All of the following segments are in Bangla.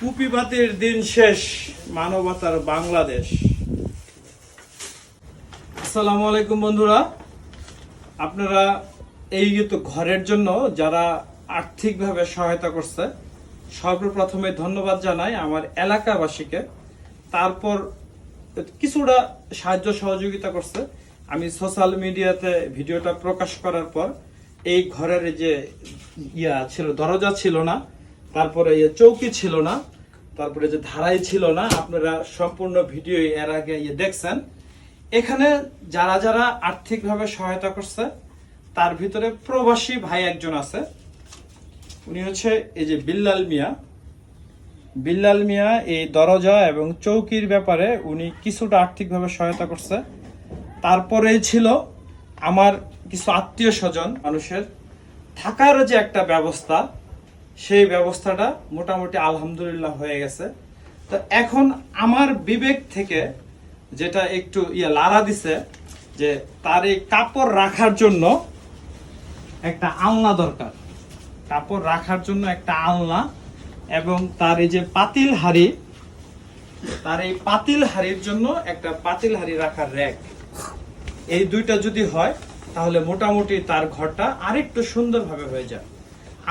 কুপিপাতের দিন শেষ, মানবতার বাংলাদেশ। আসসালামু আলাইকুম বন্ধুরা, আপনারা এই তো ঘরের জন্য যারা আর্থিকভাবে সহায়তা করছে, সর্বপ্রথমে ধন্যবাদ জানাই আমার এলাকাবাসীকে। তারপর কিছুটা সাহায্য সহযোগিতা করছে। আমি সোশ্যাল মিডিয়াতে ভিডিওটা প্রকাশ করার পর এই ঘরের যে ছিল, দরজা ছিল না, তারপরে চৌকি ছিল না, তারপরে যে ধারাই ছিল না, আপনারা সম্পূর্ণ ভিডিও এর আগে দেখছেন। এখানে যারা যারা আর্থিকভাবে সহায়তা করছে তার ভিতরে প্রবাসী ভাই একজন আছে, উনি হচ্ছে এই যে বিল্লাল মিয়া। এই দরজা এবং চৌকির ব্যাপারে উনি কিছুটা আর্থিকভাবে সহায়তা করছে। তারপরে ছিল আমার কিছু আত্মীয় স্বজন মানুষের থাকার যে একটা ব্যবস্থা, সেই ব্যবস্থাটা মোটামুটি আলহামদুলিল্লাহ হয়ে গেছে। তো এখন আমার বিবেক থেকে যেটা একটু লাড়া দিছে যে তার এই কাপড় রাখার জন্য একটা আলনা দরকার, কাপড় রাখার জন্য একটা আলনা, এবং তার এই যে পাতিল হাড়ি, তার এই পাতিল হাড়ির জন্য একটা পাতিল হাড়ি রাখার র‍্যাক। এই দুইটা যদি হয় তাহলে মোটামুটি তার ঘরটা আরেকটু সুন্দরভাবে হয়ে যায়।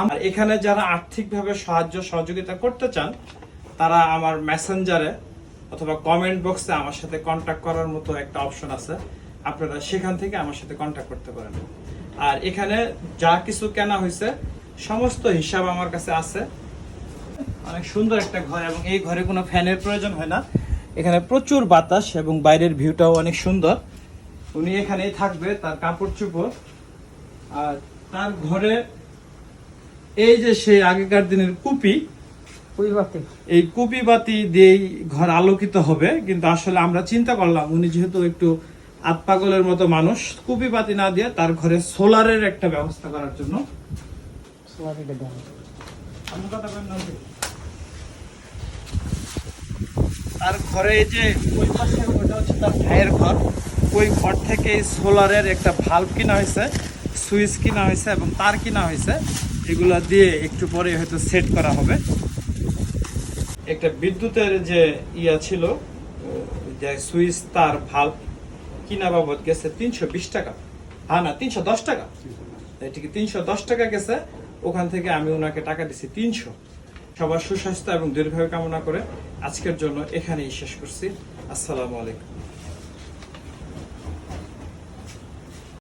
আমার এখানে যারা আর্থিকভাবে সাহায্য সহযোগিতা করতে চান তারা আমার মেসেঞ্জারে অথবা কমেন্ট বক্সে আমার সাথে কন্ট্যাক্ট করার মতো একটা অপশন আছে, আপনারা সেখান থেকে আমার সাথে কন্ট্যাক্ট করতে পারেন। আর এখানে যা কিছু কেনা হয়েছে সমস্ত হিসাব আমার কাছে আছে। অনেক সুন্দর একটা ঘর, এবং এই ঘরে কোনো ফ্যানের প্রয়োজন হয় না। এখানে প্রচুর বাতাস এবং বাইরের ভিউটাও অনেক সুন্দর। উনি এখানেই থাকবে, তার কাপড় চোপড়। আর তার ঘরে এই যে সেই আগেকার দিনের এই কুপি বাতি দিয়েই ঘর আলোকিত হবে। কিন্তু আসলে আমরা চিন্তা করলাম উনি যেহেতু একটু আতপাগলের মতো মানুষ, কুপি বাতি না দিয়ে তার ঘরে সোলারের একটা ব্যবস্থা করার জন্য তার ঘরে এই যে ওই পাশে ওটা হচ্ছে তার ভাইয়ের ঘর, ওই ঘর থেকে সোলারের একটা ভাল্ব কিনা হয়েছে, সুইচ কিনা হয়েছে এবং তার কিনা হয়েছে। এগুলা দিয়ে একটু পরে হয়তো সেট করা হবে। একটা বিদ্যুতের যে ছিল, যে সুইচ তার ভাল্ব কিনা বাবদ গেছে 320 টাকা, না 310 টাকা, এটিকে 310 টাকা গেছে। ওখান থেকে আমি ওনাকে টাকা দিছি 300। সবার সুস্বাস্থ্য এবং দীর্ঘায়ু কামনা করে আজকের জন্য এখানেই শেষ করছি। আসসালামু আলাইকুম।